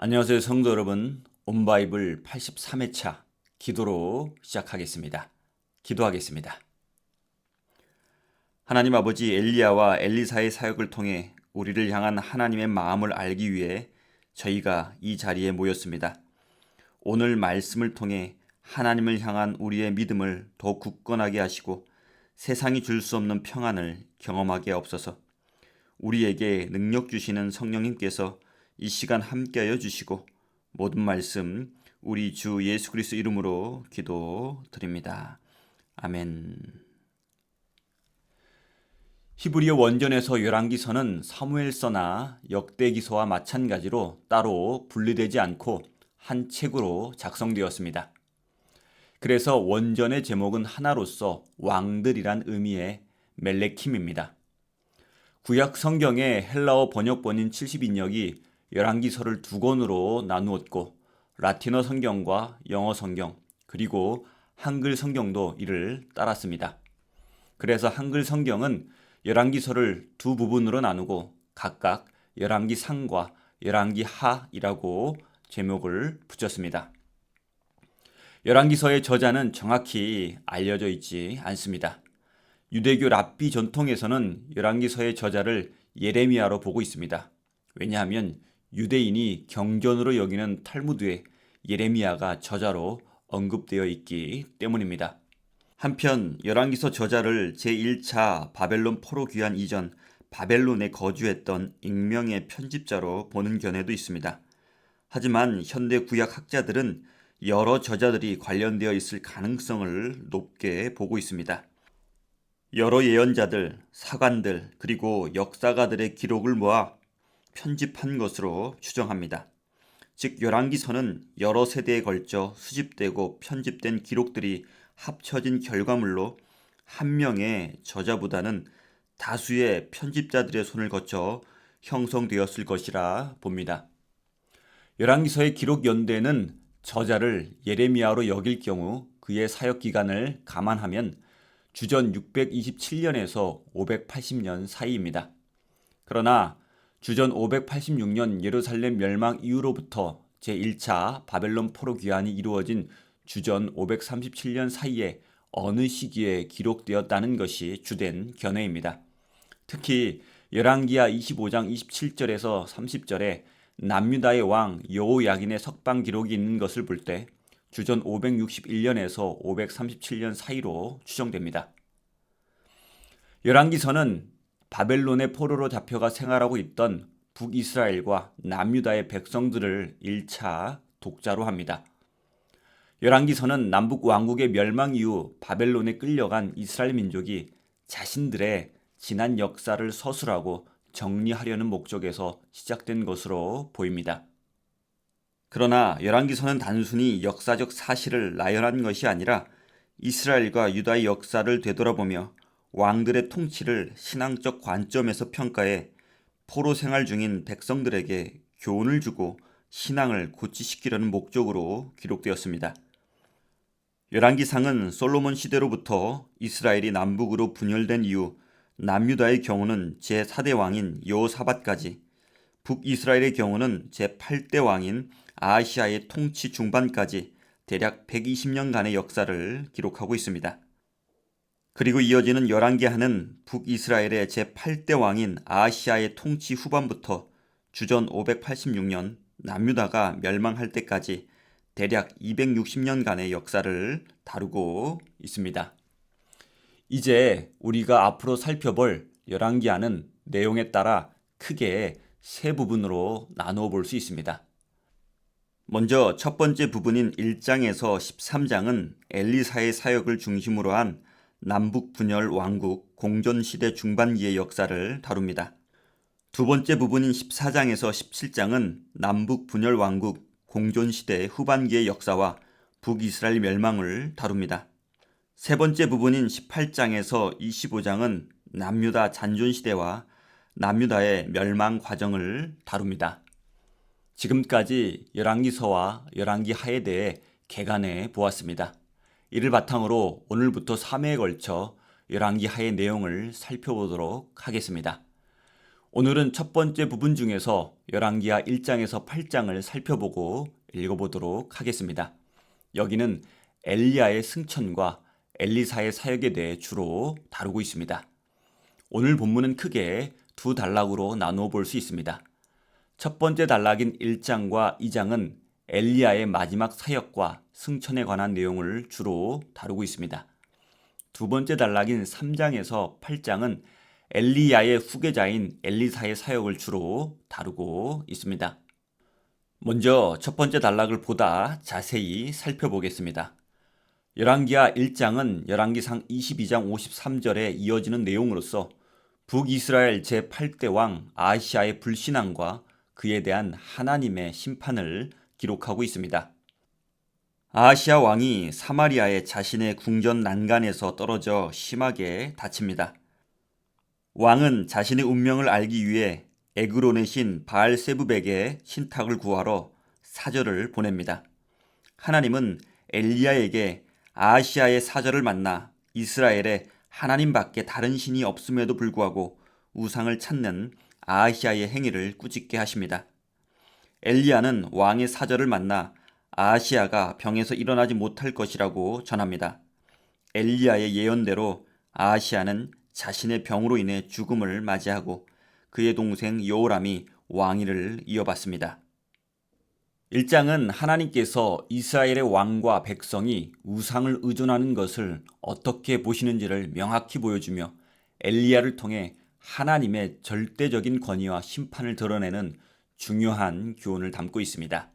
안녕하세요 성도 여러분. 온바이블 83회차 기도로 시작하겠습니다. 기도하겠습니다. 하나님 아버지, 엘리야와 엘리사의 사역을 통해 우리를 향한 하나님의 마음을 알기 위해 저희가 이 자리에 모였습니다. 오늘 말씀을 통해 하나님을 향한 우리의 믿음을 더 굳건하게 하시고 세상이 줄 수 없는 평안을 경험하게 하옵소서. 우리에게 능력 주시는 성령님께서 이 시간 함께하여 주시고 모든 말씀 우리 주 예수 그리스도 이름으로 기도드립니다. 아멘. 히브리어 원전에서 열왕기서는 사무엘서나 역대기서와 마찬가지로 따로 분리되지 않고 한 책으로 작성되었습니다. 그래서 원전의 제목은 하나로서 왕들이란 의미의 멜레킴입니다. 구약 성경의 헬라어 번역본인 70인역이 열왕기서를 두 권으로 나누었고 라틴어 성경과 영어 성경 그리고 한글 성경도 이를 따랐습니다. 그래서 한글 성경은 열왕기서를 두 부분으로 나누고 각각 열왕기상과 열왕기하이라고 제목을 붙였습니다. 열왕기서의 저자는 정확히 알려져 있지 않습니다. 유대교 랍비 전통에서는 열왕기서의 저자를 예레미야로 보고 있습니다. 왜냐하면 유대인이 경전으로 여기는 탈무드에 예레미야가 저자로 언급되어 있기 때문입니다. 한편 열왕기서 저자를 제1차 바벨론 포로 귀환 이전 바벨론에 거주했던 익명의 편집자로 보는 견해도 있습니다. 하지만 현대 구약 학자들은 여러 저자들이 관련되어 있을 가능성을 높게 보고 있습니다. 여러 예언자들, 사관들, 그리고 역사가들의 기록을 모아 편집한 것으로 추정합니다. 즉 열왕기서는 여러 세대에 걸쳐 수집되고 편집된 기록들이 합쳐진 결과물로 한 명의 저자보다는 다수의 편집자들의 손을 거쳐 형성되었을 것이라 봅니다. 열왕기서의 기록 연대는 저자를 예레미야로 여길 경우 그의 사역 기간을 감안하면 주전 627년에서 580년 사이입니다. 그러나 주전 586년 예루살렘 멸망 이후로부터 제1차 바벨론 포로 귀환이 이루어진 주전 537년 사이에 어느 시기에 기록되었다는 것이 주된 견해입니다. 특히 열왕기하 25장 27절에서 30절에 남유다의 왕 여호야긴의 석방 기록이 있는 것을 볼 때 주전 561년에서 537년 사이로 추정됩니다. 열왕기서는 바벨론의 포로로 잡혀가 생활하고 있던 북이스라엘과 남유다의 백성들을 1차 독자로 합니다. 열왕기서는 남북 왕국의 멸망 이후 바벨론에 끌려간 이스라엘 민족이 자신들의 지난 역사를 서술하고 정리하려는 목적에서 시작된 것으로 보입니다. 그러나 열왕기서는 단순히 역사적 사실을 나열한 것이 아니라 이스라엘과 유다의 역사를 되돌아보며 왕들의 통치를 신앙적 관점에서 평가해 포로 생활 중인 백성들에게 교훈을 주고 신앙을 고취시키려는 목적으로 기록되었습니다. 열왕기상은 솔로몬 시대로부터 이스라엘이 남북으로 분열된 이후 남유다의 경우는 제4대 왕인 여호사밧까지, 북이스라엘의 경우는 제8대 왕인 아하시아의 통치 중반까지 대략 120년간의 역사를 기록하고 있습니다. 그리고 이어지는 열왕기하는 북이스라엘의 제8대 왕인 아하시아의 통치 후반부터 주전 586년 남유다가 멸망할 때까지 대략 260년간의 역사를 다루고 있습니다. 이제 우리가 앞으로 살펴볼 열왕기하는 내용에 따라 크게 세 부분으로 나누어 볼 수 있습니다. 먼저 첫 번째 부분인 1장에서 13장은 엘리사의 사역을 중심으로 한 남북 분열 왕국 공전시대 중반기의 역사를 다룹니다. 두 번째 부분인 14장에서 17장은 남북 분열 왕국 공전시대 후반기의 역사와 북이스라엘 멸망을 다룹니다. 세 번째 부분인 18장에서 25장은 남유다 잔존시대와 남유다의 멸망 과정을 다룹니다. 지금까지 열왕기서와 열왕기하에 대해 개간해 보았습니다. 이를 바탕으로 오늘부터 3회에 걸쳐 열왕기하의 내용을 살펴보도록 하겠습니다. 오늘은 첫 번째 부분 중에서 열왕기하 1장에서 8장을 살펴보고 읽어보도록 하겠습니다. 여기는 엘리야의 승천과 엘리사의 사역에 대해 주로 다루고 있습니다. 오늘 본문은 크게 두 단락으로 나누어 볼 수 있습니다. 첫 번째 단락인 1장과 2장은 엘리야의 마지막 사역과 승천에 관한 내용을 주로 다루고 있습니다. 두 번째 단락인 3장에서 8장은 엘리야의 후계자인 엘리사의 사역을 주로 다루고 있습니다. 먼저 첫 번째 단락을 보다 자세히 살펴보겠습니다. 열왕기하 1장은 열왕기상 22장 53절에 이어지는 내용으로서 북이스라엘 제8대 왕 아하시아의 불신앙과 그에 대한 하나님의 심판을 기록하고 있습니다. 아하시아 왕이 사마리아의 자신의 궁전 난간에서 떨어져 심하게 다칩니다. 왕은 자신의 운명을 알기 위해 에그론의 신 바알세부백의 신탁을 구하러 사절을 보냅니다. 하나님은 엘리야에게 아하시아의 사절을 만나 이스라엘에 하나님밖에 다른 신이 없음에도 불구하고 우상을 찾는 아하시아의 행위를 꾸짖게 하십니다. 엘리야는 왕의 사절을 만나 아하시아가 병에서 일어나지 못할 것이라고 전합니다. 엘리야의 예언대로 아하시아는 자신의 병으로 인해 죽음을 맞이하고 그의 동생 여호람이 왕위를 이어받습니다. 1장은 하나님께서 이스라엘의 왕과 백성이 우상을 의존하는 것을 어떻게 보시는지를 명확히 보여주며 엘리야를 통해 하나님의 절대적인 권위와 심판을 드러내는 중요한 교훈을 담고 있습니다.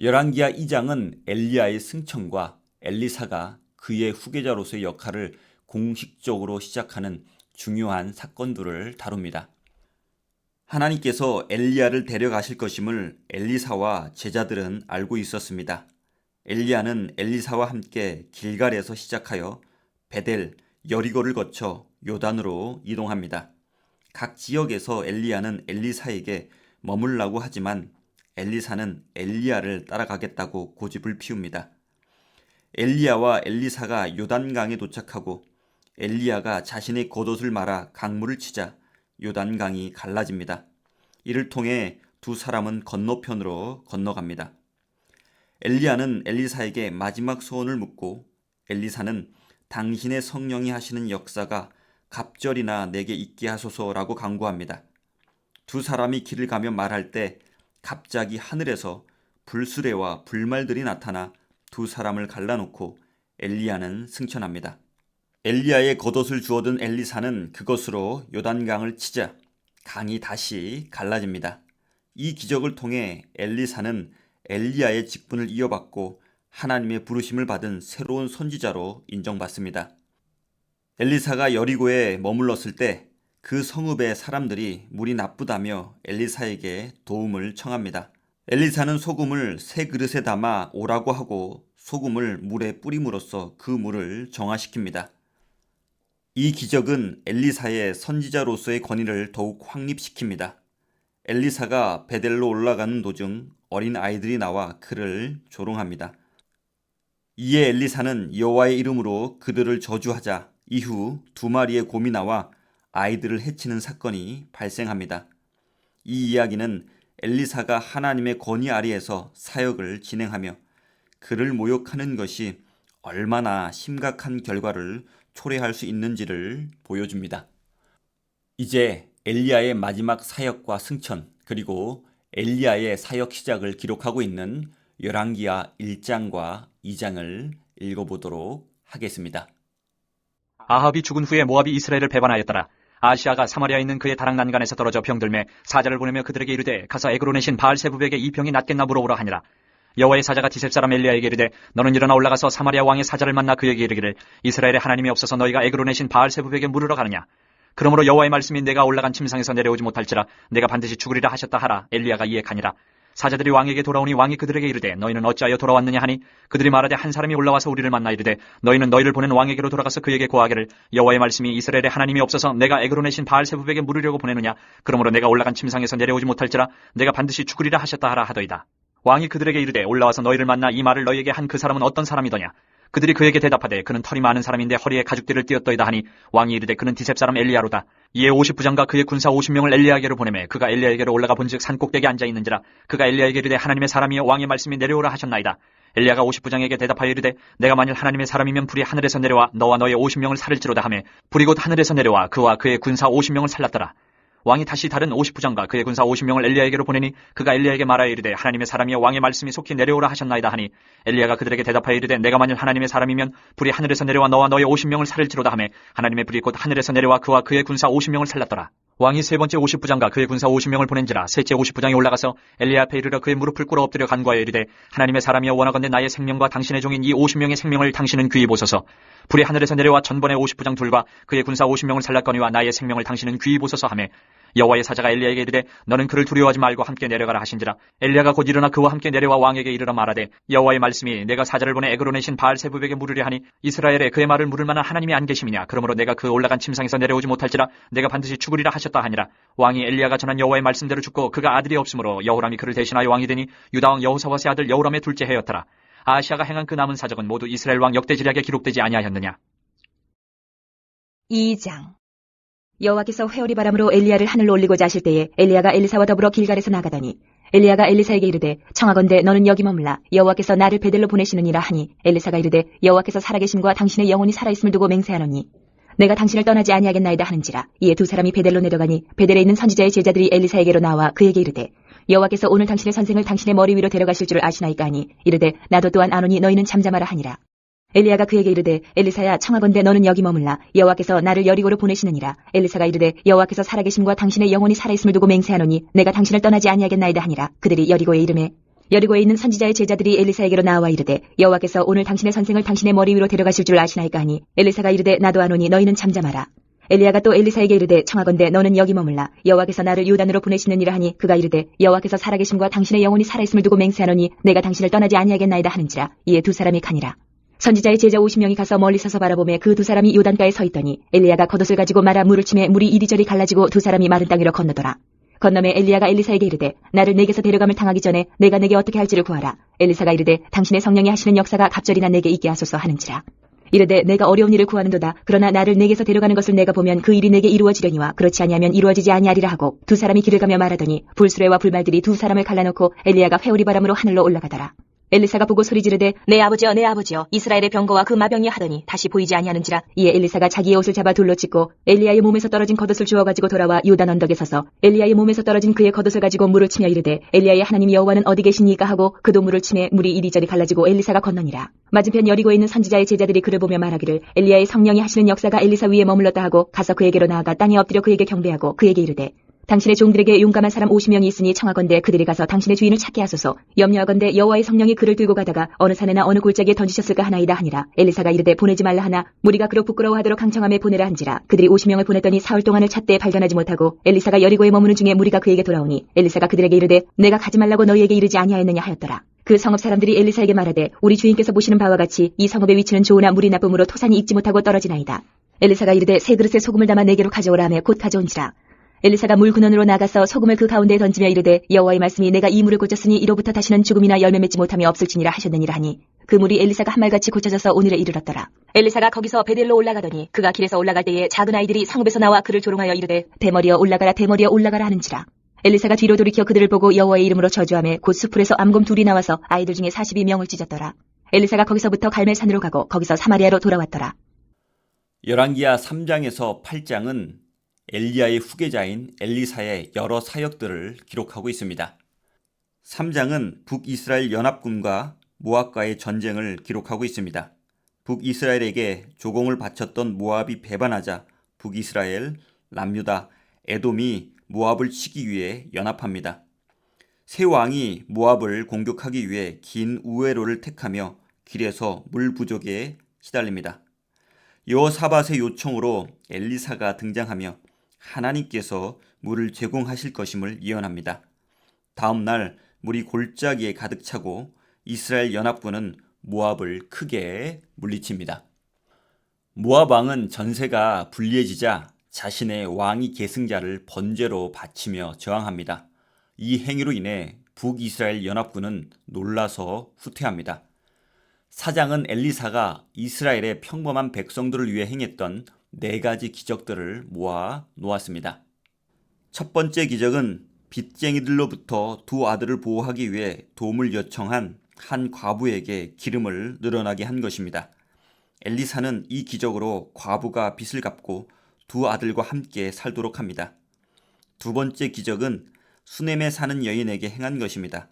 열왕기하 2장은 엘리야의 승천과 엘리사가 그의 후계자로서의 역할을 공식적으로 시작하는 중요한 사건들을 다룹니다. 하나님께서 엘리야를 데려가실 것임을 엘리사와 제자들은 알고 있었습니다. 엘리야는 엘리사와 함께 길갈에서 시작하여 베델, 여리고를 거쳐 요단으로 이동합니다. 각 지역에서 엘리야는 엘리사에게 머물라고 하지만 엘리사는 엘리야를 따라가겠다고 고집을 피웁니다. 엘리야와 엘리사가 요단강에 도착하고 엘리야가 자신의 겉옷을 말아 강물을 치자 요단강이 갈라집니다. 이를 통해 두 사람은 건너편으로 건너갑니다. 엘리야는 엘리사에게 마지막 소원을 묻고 엘리사는 당신의 성령이 하시는 역사가 갑절이나 내게 있게 하소서라고 간구합니다. 두 사람이 길을 가며 말할 때 갑자기 하늘에서 불수레와 불말들이 나타나 두 사람을 갈라놓고 엘리야는 승천합니다. 엘리야의 겉옷을 주워든 엘리사는 그것으로 요단강을 치자 강이 다시 갈라집니다. 이 기적을 통해 엘리사는 엘리야의 직분을 이어받고 하나님의 부르심을 받은 새로운 선지자로 인정받습니다. 엘리사가 여리고에 머물렀을 때 그 성읍의 사람들이 물이 나쁘다며 엘리사에게 도움을 청합니다. 엘리사는 소금을 새 그릇에 담아 오라고 하고 소금을 물에 뿌림으로써 그 물을 정화시킵니다. 이 기적은 엘리사의 선지자로서의 권위를 더욱 확립시킵니다. 엘리사가 베델로 올라가는 도중 어린 아이들이 나와 그를 조롱합니다. 이에 엘리사는 여호와의 이름으로 그들을 저주하자 이후 두 마리의 곰이 나와 아이들을 해치는 사건이 발생합니다. 이 이야기는 엘리사가 하나님의 권위 아래에서 사역을 진행하며 그를 모욕하는 것이 얼마나 심각한 결과를 초래할 수 있는지를 보여줍니다. 이제 엘리야의 마지막 사역과 승천 그리고 엘리야의 사역 시작을 기록하고 있는 열왕기하 1장과 2장을 읽어보도록 하겠습니다. 아합이 죽은 후에 모압이 이스라엘을 배반하였더라. 아하시아가 사마리아에 있는 그의 다락 난간에서 떨어져 병들매 사자를 보내며 그들에게 이르되 가서 에그론의 신 바알세부백의 이 병이 낫겠나 물어보라 하니라. 여호와의 사자가 디셉 사람 엘리야에게 이르되 너는 일어나 올라가서 사마리아 왕의 사자를 만나 그에게 이르기를 이스라엘의 하나님이 없어서 너희가 에그론의 신 바알세부백에 물으러 가느냐. 그러므로 여호와의 말씀이 내가 올라간 침상에서 내려오지 못할지라 내가 반드시 죽으리라 하셨다 하라. 엘리야가 이에 가니라. 사자들이 왕에게 돌아오니 왕이 그들에게 이르되 너희는 어찌하여 돌아왔느냐 하니 그들이 말하되 한 사람이 올라와서 우리를 만나 이르되 너희는 너희를 보낸 왕에게로 돌아가서 그에게 고하기를 여호와의 말씀이 이스라엘의 하나님이 없어서 내가 에그론의 신 바알세부백에 물으려고 보내느냐. 그러므로 내가 올라간 침상에서 내려오지 못할지라 내가 반드시 죽으리라 하셨다 하라 하더이다. 왕이 그들에게 이르되 올라와서 너희를 만나 이 말을 너희에게 한 그 사람은 어떤 사람이더냐. 그들이 그에게 대답하되 그는 털이 많은 사람인데 허리에 가죽띠를 띄었더이다 하니 왕이 이르되 그는 디셉 사람 엘리야로다. 이에 50부장과 그의 군사 50명을 엘리야에게로 보내매 그가 엘리야에게로 올라가 본즉 산 꼭대기에 앉아 있는지라. 그가 엘리야에게 이르되 하나님의 사람이여 왕의 말씀이 내려오라 하셨나이다. 엘리야가 50부장에게 대답하여 이르되 내가 만일 하나님의 사람이면 불이 하늘에서 내려와 너와 너의 50명을 살릴지로다 하매 불이 곧 하늘에서 내려와 그와 그의 군사 50명을 살랐더라. 왕이 다시 다른 50부장과 그의 군사 50명을 엘리야에게로 보내니 그가 엘리야에게 말하여 이르되 하나님의 사람이여 왕의 말씀이 속히 내려오라 하셨나이다 하니 엘리야가 그들에게 대답하여 이르되 내가 만일 하나님의 사람이면 불이 하늘에서 내려와 너와 너의 50명을 살릴지로다 하매 하나님의 불이 곧 하늘에서 내려와 그와 그의 군사 50명을 살랐더라. 왕이 세 번째 50부장과 그의 군사 50명을 보낸지라 셋째 50부장이 올라가서 엘리야 앞에 이르러 그의 무릎을 꿇어 엎드려 간구하여 이르되 하나님의 사람이여 원하건대 나의 생명과 당신의 종인 이 50명의 생명을 당신은 귀히 보소서. 불이 하늘에서 내려와 전번의 50부장 둘과 그의 군사 50명을 살랐거니와 나의 생명을 당신은 귀히 보소서 하매 여호와의 사자가 엘리야에게 이르되 너는 그를 두려워하지 말고 함께 내려가라 하신지라. 엘리야가 곧 일어나 그와 함께 내려와 왕에게 이르러 말하되 여호와의 말씀이 내가 사자를 보내 에그론에 신 바알세부백에 물으려 하니 이스라엘에 그의 말을 물을 만한 하나님이 안 계심이냐. 그러므로 내가 그 올라간 침상에서 내려오지 못할지라 내가 반드시 죽으리라 하셨다 하니라. 왕이 엘리야가 전한 여호와의 말씀대로 죽고 그가 아들이 없으므로 여호람이 그를 대신하여 왕이 되니 유다왕 여호사밧의 아들 여호람의 둘째 해였더라. 아하시아가 행한 그 남은 사적은 모두 이스라엘 왕 역대지략에 기록되지 아니하였느냐. 2장. 여호와께서 회오리 바람으로 엘리야를 하늘로 올리고자 하실 때에 엘리야가 엘리사와 더불어 길갈에서 나가더니 엘리야가 엘리사에게 이르되 청하건대 너는 여기 머물라 여호와께서 나를 베델로 보내시느니라 하니 엘리사가 이르되 여호와께서 살아계심과 당신의 영혼이 살아있음을 두고 맹세하노니 내가 당신을 떠나지 아니하겠나이다 하는지라. 이에 두 사람이 베델로 내려가니 베델에 있는 선지자의 제자들이 엘리사에게로 나와 그에게 이르되 여호와께서 오늘 당신의 선생을 당신의 머리 위로 데려가실 줄을 아시나이까 하니 이르되 나도 또한 아노니 너희는 잠잠하라 하니라. 엘리야가 그에게 이르되 엘리사야 청하건대 너는 여기 머물라 여호와께서 나를 여리고로 보내시느니라. 엘리사가 이르되 여호와께서 살아계심과 당신의 영혼이 살아있음을 두고 맹세하노니 내가 당신을 떠나지 아니하겠나이다 하니라. 그들이 여리고에 이르매 여리고에 있는 선지자의 제자들이 엘리사에게로 나와 이르되 여호와께서 오늘 당신의 선생을 당신의 머리 위로 데려가실 줄 아시나이까 하니 엘리사가 이르되 나도 아노니 너희는 잠잠하라. 엘리야가 또 엘리사에게 이르되 청하건대 너는 여기 머물라 여호와께서 나를 요단으로 보내시느니라 하니 그가 이르되 여호와께서 살아계심과 당신의 영혼이 살아있음을 두고 맹세하노니 내가 당신을 떠나지 아니하겠나이다 하는지라. 이에 두 사람이 가니라. 선지자의 제자 50명이 가서 멀리 서서 바라보매 그 두 사람이 요단가에 서 있더니 엘리야가 겉옷을 가지고 말아 물을 치매 물이 이리저리 갈라지고 두 사람이 마른 땅 위로 건너더라. 건너매 엘리야가 엘리사에게 이르되 나를 내게서 데려감을 당하기 전에 내가 내게 어떻게 할지를 구하라. 엘리사가 이르되 당신의 성령이 하시는 역사가 갑절이나 내게 있게 하소서 하는지라. 이르되 내가 어려운 일을 구하는도다. 그러나 나를 내게서 데려가는 것을 내가 보면 그 일이 내게 이루어지려니와 그렇지 아니하면 이루어지지 아니하리라 하고 두 사람이 길을 가며 말하더니 불수레와 불말들이 두 사람을 갈라놓고 엘리야가 회오리 바람으로 하늘로 올라가더라. 엘리사가 보고 소리 지르되 내 아버지여 이스라엘의 병거와 그 마병이 하더니 다시 보이지 아니하는지라. 이에 엘리사가 자기의 옷을 잡아 둘로 찢고 엘리야의 몸에서 떨어진 겉옷을 주워가지고 돌아와 요단 언덕에 서서 엘리야의 몸에서 떨어진 그의 겉옷을 가지고 물을 치며 이르되 엘리야의 하나님 여호와는 어디 계시니까 하고 그도 물을 치매 물이 이리저리 갈라지고 엘리사가 건너니라. 맞은편 여리고에 있는 선지자의 제자들이 그를 보며 말하기를 엘리야의 성령이 하시는 역사가 엘리사 위에 머물렀다 하고 가서 그에게로 나아가 땅에 엎드려 그에게 경배하고 그에게 이르되 당신의 종들에게 용감한 사람 50명이 있으니 청하건대 그들이 가서 당신의 주인을 찾게 하소서. 염려하건대 여호와의 성령이 그를 들고 가다가 어느 산에나 어느 골짜기에 던지셨을까 하나이다 하니라. 엘리사가 이르되 보내지 말라 하나 무리가 그로 부끄러워하도록 강청함에 보내라 한지라. 그들이 50명을 보냈더니 사흘 동안을 찾되 발견하지 못하고 엘리사가 여리고에 머무는 중에 무리가 그에게 돌아오니 엘리사가 그들에게 이르되 내가 가지 말라고 너희에게 이르지 아니하였느냐 하였더라. 그 성읍 사람들이 엘리사에게 말하되 우리 주인께서 보시는 바와 같이 이 성읍의 위치는 좋으나 물이 나쁨으로 토산이 익지 못하고 떨어지나이다. 엘리사가 이르되 세 그릇에 소금을 담아 내게로 가져오라 하며 곧 가져온지라. 엘리사가 물 근원으로 나가서 소금을 그 가운데에 던지며 이르되 여호와의 말씀이 내가 이 물을 고쳤으니 이로부터 다시는 죽음이나 열매 맺지 못함이 없을지니라 하셨느니라 하니 그 물이 엘리사가 한말같이 고쳐져서 오늘에 이르렀더라. 엘리사가 거기서 베델로 올라가더니 그가 길에서 올라갈 때에 작은 아이들이 성읍에서 나와 그를 조롱하여 이르되 대머리여 올라가라 하는지라. 엘리사가 뒤로 돌이켜 그들을 보고 여호와의 이름으로 저주하며 곧 수풀에서 암곰 둘이 나와서 아이들 중에 42명을 찢었더라. 엘리사가 거기서부터 갈멜산으로 가고 거기서 사마리아로 돌아왔더라. 열왕기하 3장에서 8장은 엘리야의 후계자인 엘리사의 여러 사역들을 기록하고 있습니다. 3장은 북이스라엘 연합군과 모압과의 전쟁을 기록하고 있습니다. 북이스라엘에게 조공을 바쳤던 모압이 배반하자 북이스라엘, 남유다, 에돔이 모압을 치기 위해 연합합니다. 새 왕이 모압을 공격하기 위해 긴 우회로를 택하며 길에서 물 부족에 시달립니다. 여호사밧의 요청으로 엘리사가 등장하며 하나님께서 물을 제공하실 것임을 예언합니다. 다음 날 물이 골짜기에 가득 차고 이스라엘 연합군은 모압을 크게 물리칩니다. 모압 왕은 전세가 불리해지자 자신의 왕위 계승자를 번제로 바치며 저항합니다. 이 행위로 인해 북이스라엘 연합군은 놀라서 후퇴합니다. 4장은 엘리사가 이스라엘의 평범한 백성들을 위해 행했던 4가지 기적들을 모아 놓았습니다. 첫 번째 기적은 빚쟁이들로부터 2 아들을 보호하기 위해 도움을 요청한 한 과부에게 기름을 늘어나게 한 것입니다. 엘리사는 이 기적으로 과부가 빚을 갚고 2 아들과 함께 살도록 합니다. 두 번째 기적은 수넴에 사는 여인에게 행한 것입니다.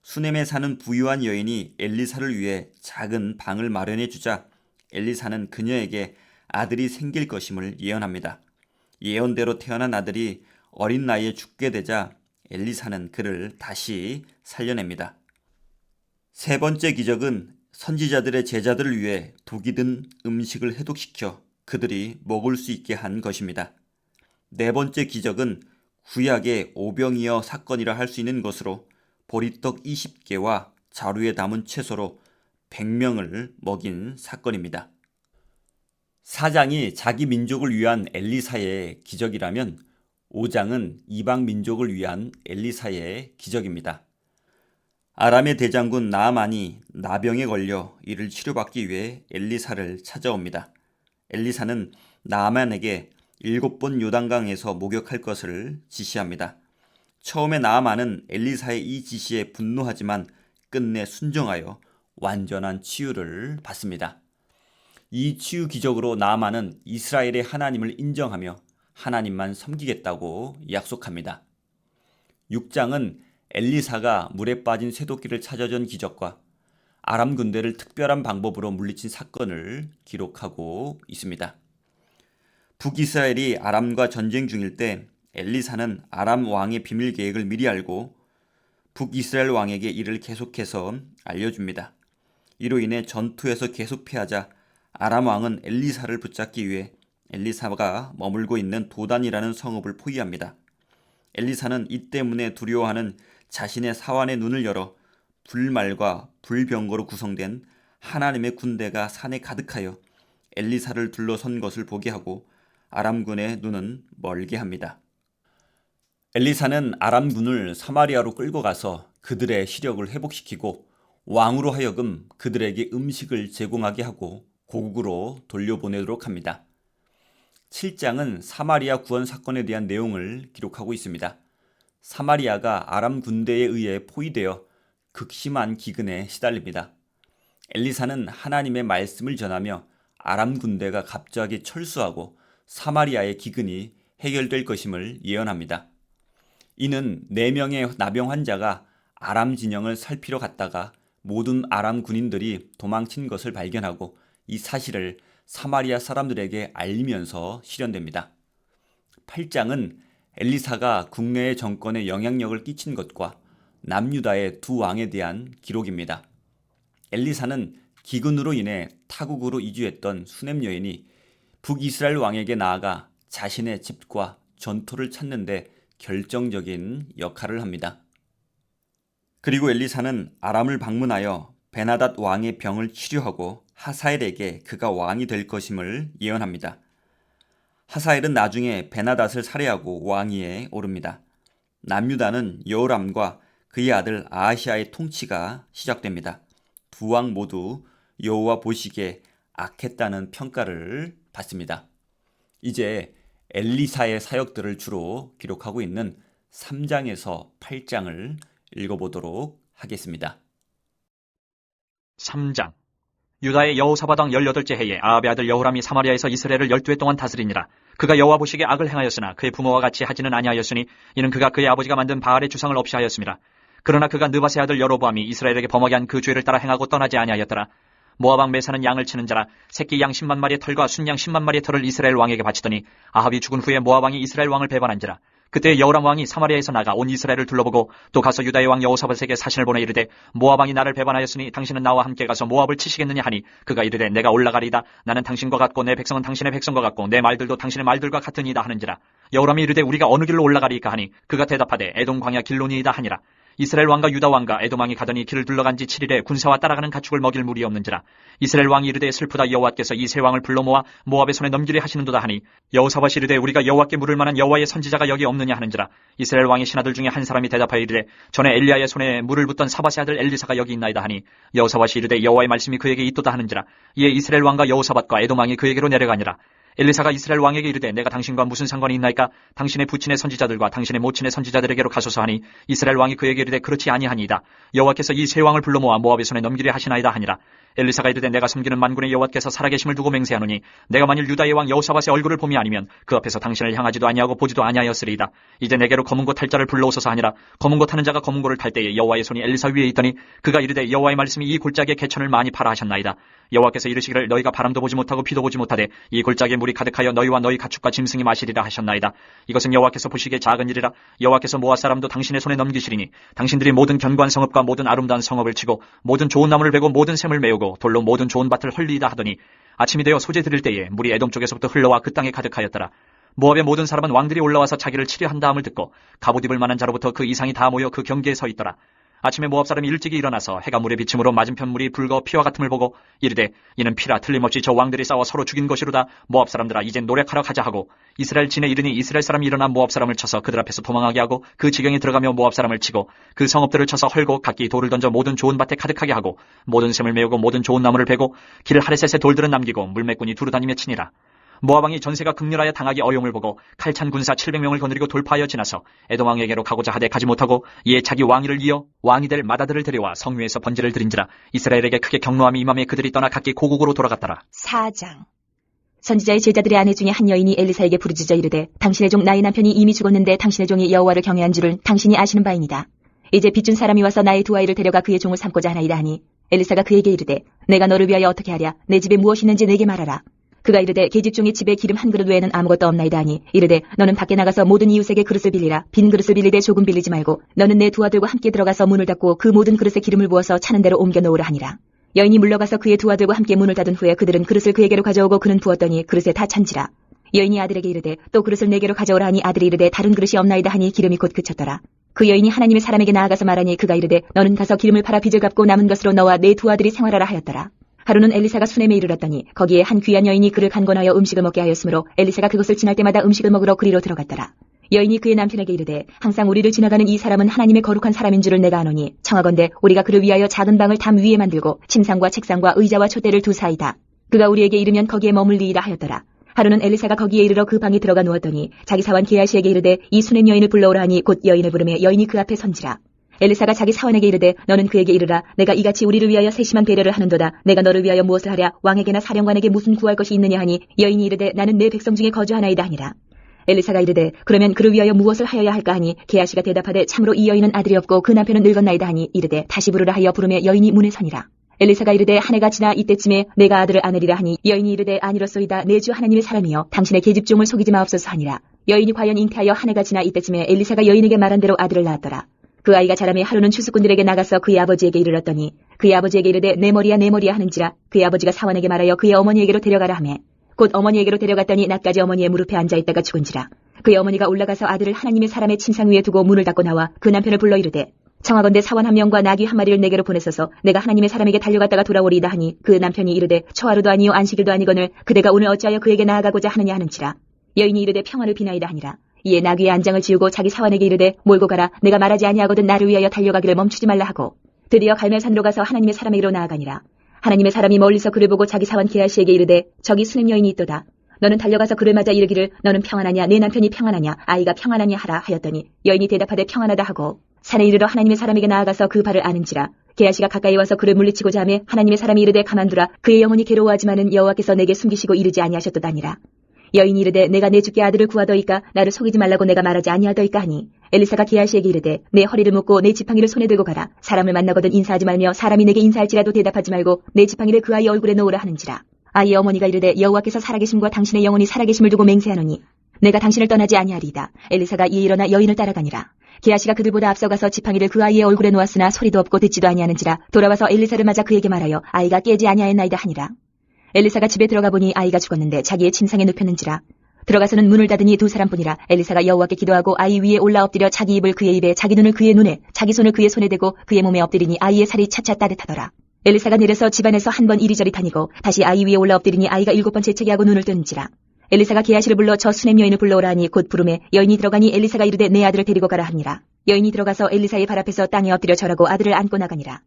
수넴에 사는 부유한 여인이 엘리사를 위해 작은 방을 마련해 주자 엘리사는 그녀에게 아들이 생길 것임을 예언합니다. 예언대로 태어난 아들이 어린 나이에 죽게 되자 엘리사는 그를 다시 살려냅니다. 세 번째 기적은 선지자들의 제자들을 위해 독이 든 음식을 해독시켜 그들이 먹을 수 있게 한 것입니다. 네 번째 기적은 구약의 오병이어 사건이라 할 수 있는 것으로 보리떡 20개와 자루에 담은 채소로 100명을 먹인 사건입니다. 4장이 자기 민족을 위한 엘리사의 기적이라면 5장은 이방 민족을 위한 엘리사의 기적입니다. 아람의 대장군 나아만이 나병에 걸려 이를 치료받기 위해 엘리사를 찾아옵니다. 엘리사는 나아만에게 7번 요단강에서 목욕할 것을 지시합니다. 처음에 나아만은 엘리사의 이 지시에 분노하지만 끝내 순종하여 완전한 치유를 받습니다. 이 치유 기적으로 나아만은 이스라엘의 하나님을 인정하며 하나님만 섬기겠다고 약속합니다. 6장은 엘리사가 물에 빠진 쇠도끼를 찾아준 기적과 아람 군대를 특별한 방법으로 물리친 사건을 기록하고 있습니다. 북이스라엘이 아람과 전쟁 중일 때 엘리사는 아람 왕의 비밀 계획을 미리 알고 북이스라엘 왕에게 이를 계속해서 알려줍니다. 이로 인해 전투에서 계속 패하자 아람 왕은 엘리사를 붙잡기 위해 엘리사가 머물고 있는 도단이라는 성읍을 포위합니다. 엘리사는 이 때문에 두려워하는 자신의 사환의 눈을 열어 불말과 불병거로 구성된 하나님의 군대가 산에 가득하여 엘리사를 둘러선 것을 보게 하고 아람군의 눈은 멀게 합니다. 엘리사는 아람군을 사마리아로 끌고 가서 그들의 시력을 회복시키고 왕으로 하여금 그들에게 음식을 제공하게 하고 고국으로 돌려보내도록 합니다. 7장은 사마리아 구원 사건에 대한 내용을 기록하고 있습니다. 사마리아가 아람 군대에 의해 포위되어 극심한 기근에 시달립니다. 엘리사는 하나님의 말씀을 전하며 아람 군대가 갑자기 철수하고 사마리아의 기근이 해결될 것임을 예언합니다. 이는 4명의 나병 환자가 아람 진영을 살피러 갔다가 모든 아람 군인들이 도망친 것을 발견하고 이 사실을 사마리아 사람들에게 알리면서 실현됩니다. 8장은 엘리사가 국내의 정권에 영향력을 끼친 것과 남유다의 2 왕에 대한 기록입니다. 엘리사는 기근으로 인해 타국으로 이주했던 수넴 여인이 북이스라엘 왕에게 나아가 자신의 집과 전토를 찾는 데 결정적인 역할을 합니다. 그리고 엘리사는 아람을 방문하여 베나닷 왕의 병을 치료하고 하사엘에게 그가 왕이 될 것임을 예언합니다. 하사엘은 나중에 베나닷을 살해하고 왕위에 오릅니다. 남유다는 여호람과 그의 아들 아하시아의 통치가 시작됩니다. 2 왕 모두 여호와 보시기에 악했다는 평가를 받습니다. 이제 엘리사의 사역들을 주로 기록하고 있는 3장에서 8장을 읽어보도록 하겠습니다. 3장. 유다의 여호사밧 왕 18째 해에 아합의 아들 여호람이 사마리아에서 이스라엘을 12해 동안 다스리니라. 그가 여호와 보시기에 악을 행하였으나 그의 부모와 같이 하지는 아니하였으니 이는 그가 그의 아버지가 만든 바알의 주상을 없이 하였습니다. 그러나 그가 느밧의 아들 여로보암이 이스라엘에게 범하게 한 그 죄를 따라 행하고 떠나지 아니하였더라. 모압 왕 메사는 양을 치는 자라 새끼 양 10만 마리의 털과 순양 10만 마리의 털을 이스라엘 왕에게 바치더니 아합이 죽은 후에 모압 왕이 이스라엘 왕을 배반한지라. 그때 여호람 왕이 사마리아에서 나가 온 이스라엘을 둘러보고 또 가서 유다의 왕 여호사밧에게 사신을 보내 이르되 모압 왕이 나를 배반하였으니 당신은 나와 함께 가서 모압을 치시겠느냐 하니 그가 이르되 내가 올라가리이다. 나는 당신과 같고 내 백성은 당신의 백성과 같고 내 말들도 당신의 말들과 같으니이다 하는지라. 여호람이 이르되 우리가 어느 길로 올라가리이까 하니 그가 대답하되 에돔 광야 길로니이다 하니라. 이스라엘 왕과 유다 왕과 에돔 왕이 가더니 길을 둘러간 지 7일에 군사와 따라가는 가축을 먹일 물이 없는지라. 이스라엘 왕이 이르되 슬프다 여호와께서 이 세 왕을 불러 모아 모압의 손에 넘기려 하시는도다 하니 여호사밧이 이르되 우리가 여호와께 물을 만한 여호와의 선지자가 여기 없느냐 하는지라. 이스라엘 왕의 신하들 중에 한 사람이 대답하여 이르되 전에 엘리야의 손에 물을 붓던 사밧의 아들 엘리사가 여기 있나이다 하니 여호사밧이 이르되 여호와의 말씀이 그에게 있도다 하는지라. 이에 이스라엘 왕과 여호사밧과 에돔 왕이 그에게로 내려가니라. 엘리사가 이스라엘 왕에게 이르되 내가 당신과 무슨 상관이 있나이까? 당신의 부친의 선지자들과 당신의 모친의 선지자들에게로 가소서 하니 이스라엘 왕이 그에게 이르되 그렇지 아니하니이다. 여호와께서 이 세 왕을 불러 모아 모압의 손에 넘기려 하시나이다 하니라. 엘리사가 이르되 내가 섬기는 만군의 여호와께서 살아계심을 두고 맹세하노니 내가 만일 유다의 왕 여호사밧의 얼굴을 봄이 아니면 그 앞에서 당신을 향하지도 아니하고 보지도 아니하였으리이다. 이제 내게로 검은 고 탈 자를 불러오소서 하니라. 검은 고 타는 자가 검은 고를 탈 때에 여호와의 손이 엘리사 위에 있더니 그가 이르되 여호와의 말씀이 이 골짜기에 개천을 많이 파라 하셨나이다. 여호와께서 이르시기를 너희가 바람도 보지 못하고 비도 보지 못하되 이 골짜기에 물이 가득하여 너희와 너희 가축과 짐승이 마시리라 하셨나이다. 이것은 여호와께서 보시기에 작은 일이라. 여호와께서 모압 사람도 당신의 손에 넘기시리니 당신들이 모든 견고한 성읍과 모든 아름다운 성읍을 치고 모든 좋은 나무를 베고 모든 샘을 메우고 돌로 모든 좋은 밭을 헐리이다 하더니 아침이 되어 소재 드릴 때에 물이 에돔 쪽에서부터 흘러와 그 땅에 가득하였더라. 모압의 모든 사람은 왕들이 올라와서 자기를 치려 한다함을 듣고 갑옷 입을 만한 자로부터 그 이상이 다 모여 그 경계에 서 있더라. 아침에 모압 사람이 일찍이 일어나서 해가 물에 비침으로 맞은편 물이 붉어 피와 같음을 보고 이르되 이는 피라 틀림없이 저 왕들이 싸워 서로 죽인 것이로다. 모압 사람들아 이젠 노력하러 가자 하고 이스라엘 진에 이르니 이스라엘 사람이 일어나 모압 사람을 쳐서 그들 앞에서 도망하게 하고 그 지경에 들어가며 모압 사람을 치고 그 성읍들을 쳐서 헐고 각기 돌을 던져 모든 좋은 밭에 가득하게 하고 모든 샘을 메우고 모든 좋은 나무를 베고 길 하레셋에 돌들은 남기고 물매꾼이 두루다니며 치니라. 모압 왕이 전세가 극렬하여 당하기 어려움을 보고 칼찬 군사 700명을 거느리고 돌파하여 지나서 에돔 왕에게로 가고자 하되 가지 못하고 이에 자기 왕위를 이어 왕이 될 마다들을 데려와 성 위에서 번제를 드린지라. 이스라엘에게 크게 경노함이 임함에 그들이 떠나 각기 고국으로 돌아갔더라. 4장. 선지자의 제자들의 아내 중에 한 여인이 엘리사에게 부르짖어 이르되 당신의 종 나의 남편이 이미 죽었는데 당신의 종이 여호와를 경외한 줄은 당신이 아시는 바이니이다. 이제 빚준 사람이 와서 나의 두 아이를 데려가 그의 종을 삼고자 하나이다 하니 엘리사가 그에게 이르되 내가 너를 위하여 어떻게 하랴? 내 집에 무엇이 있는지 내게 말하라. 그가 이르되 계집종의 집에 기름 한 그릇 외에는 아무것도 없나이다 하니 이르되 너는 밖에 나가서 모든 이웃에게 그릇을 빌리라. 빈 그릇을 빌리되 조금 빌리지 말고 너는 내 두 아들과 함께 들어가서 문을 닫고 그 모든 그릇에 기름을 부어서 차는 대로 옮겨 놓으라 하니라. 여인이 물러가서 그의 두 아들과 함께 문을 닫은 후에 그들은 그릇을 그에게로 가져오고 그는 부었더니 그릇에 다 찬지라. 여인이 아들에게 이르되 또 그릇을 내게로 가져오라 하니 아들이 이르되 다른 그릇이 없나이다 하니 기름이 곧 그쳤더라. 그 여인이 하나님의 사람에게 나아가서 말하니 그가 이르되 너는 가서 기름을 팔아 빚을 갚고 남은 것으로 너와 내 두 아들이 생활하라 하였더라. 하루는 엘리사가 수넴에 이르렀더니 거기에 한 귀한 여인이 그를 간권하여 음식을 먹게 하였으므로 엘리사가 그것을 지날 때마다 음식을 먹으러 그리로 들어갔더라. 여인이 그의 남편에게 이르되 항상 우리를 지나가는 이 사람은 하나님의 거룩한 사람인 줄을 내가 아노니 청하건대 우리가 그를 위하여 작은 방을 담 위에 만들고 침상과 책상과 의자와 촛대를 두사이다. 그가 우리에게 이르면 거기에 머물리이라 하였더라. 하루는 엘리사가 거기에 이르러 그 방에 들어가 누웠더니 자기 사환 게하시에게 이르되 이 수넴 여인을 불러오라 하니 곧 여인을 부르매 여인이 그 앞에 선지라. 엘리사가 자기 사환에게 이르되 너는 그에게 이르라. 내가 이같이 우리를 위하여 세심한 배려를 하는도다. 내가 너를 위하여 무엇을 하랴? 왕에게나 사령관에게 무슨 구할 것이 있느냐 하니 여인이 이르되 나는 내 백성 중에 거주하나이다 하니라. 엘리사가 이르되 그러면 그를 위하여 무엇을 하여야 할까 하니 게하시가 대답하되 참으로 이 여인은 아들이 없고 그 남편은 늙었나이다 하니 이르되 다시 부르라 하여 부르매 여인이 문에 서니라. 엘리사가 이르되 한 해가 지나 이때쯤에 내가 아들을 안으리라 하니 여인이 이르되 아니로소이다. 내 주 하나님의 사람이여 당신의 계집종을 속이지 마옵소서 하니라. 여인이 과연 잉태하여 한 해가 지나 이때쯤에 엘리사가 여인에게 말한 대로 아들을 낳았더라. 그 아이가 자라매 하루는 추수꾼들에게 나가서 그의 아버지에게 이르렀더니 그의 아버지에게 이르되 내 머리야 하는지라. 그의 아버지가 사환에게 말하여 그의 어머니에게로 데려가라 하매 곧 어머니에게로 데려갔더니 낮까지 어머니의 무릎에 앉아있다가 죽은지라. 그의 어머니가 올라가서 아들을 하나님의 사람의 침상 위에 두고 문을 닫고 나와 그 남편을 불러 이르되 청하건대 사환 한 명과 나귀 한 마리를 내게로 보내소서 내가 하나님의 사람에게 달려갔다가 돌아오리이다 하니 그 남편이 이르되 초하루도 아니요 안식일도 아니거늘 그대가 오늘 어찌하여 그에게 나아가고자 하느냐 하는지라. 여인이 이르되 평안을 비나이다 하니라. 이에 나귀의 안장을 지우고 자기 사환에게 이르되 몰고 가라. 내가 말하지 아니하거든 나를 위하여 달려가기를 멈추지 말라 하고 드디어 갈멜산으로 가서 하나님의 사람에게로 나아가니라. 하나님의 사람이 멀리서 그를 보고 자기 사환 게하시에게 이르되 저기 수넴 여인이 있도다. 너는 달려가서 그를 맞아 이르기를 너는 평안하냐 내 남편이 평안하냐 아이가 평안하냐 하라 하였더니 여인이 대답하되 평안하다 하고 산에 이르러 하나님의 사람에게 나아가서 그 발을 아는지라. 게하시가 가까이 와서 그를 물리치고자 하매 하나님의 사람이 이르되 가만두라. 그의 영혼이 괴로워하지만은 여호와께서 내게 숨기시고 이르지 아니하셨도다니라. 여인이 이르되 내가 내 주께 아들을 구하더이까 나를 속이지 말라고 내가 말하지 아니하더이까 하니 엘리사가 게하시에게 이르되 내 허리를 묶고 내 지팡이를 손에 들고 가라. 사람을 만나거든 인사하지 말며 사람이 내게 인사할지라도 대답하지 말고 내 지팡이를 그 아이 얼굴에 놓으라 하는지라. 아이의 어머니가 이르되 여호와께서 살아계심과 당신의 영혼이 살아계심을 두고 맹세하노니 내가 당신을 떠나지 아니하리이다. 엘리사가 이에 일어나 여인을 따라가니라. 게하시가 그들보다 앞서가서 지팡이를 그 아이의 얼굴에 놓았으나 소리도 없고 듣지도 아니하는지라. 돌아와서 엘리사를 맞아 그에게 말하여 아이가 깨지 아니하였나이다 하니라. 엘리사가 집에 들어가 보니 아이가 죽었는데 자기의 침상에 눕혔는지라. 들어가서는 문을 닫으니 두 사람뿐이라. 엘리사가 여호와께 기도하고 아이 위에 올라 엎드려 자기 입을 그의 입에 자기 눈을 그의 눈에 자기 손을 그의 손에 대고 그의 몸에 엎드리니 아이의 살이 차차 따뜻하더라. 엘리사가 내려서 집안에서 한 번 이리저리 다니고 다시 아이 위에 올라 엎드리니 아이가 7번 재채기하고 눈을 뜨는지라. 엘리사가 게하시를 불러 저 수냄 여인을 불러오라 하니 곧 부름에 여인이 들어가니 엘리사가 이르되 내 아들을 데리고 가라 하니라. 여인이 들어가서 엘리사의 발 앞에서 땅에 엎드려 절하고 아들을 안고 나가니라.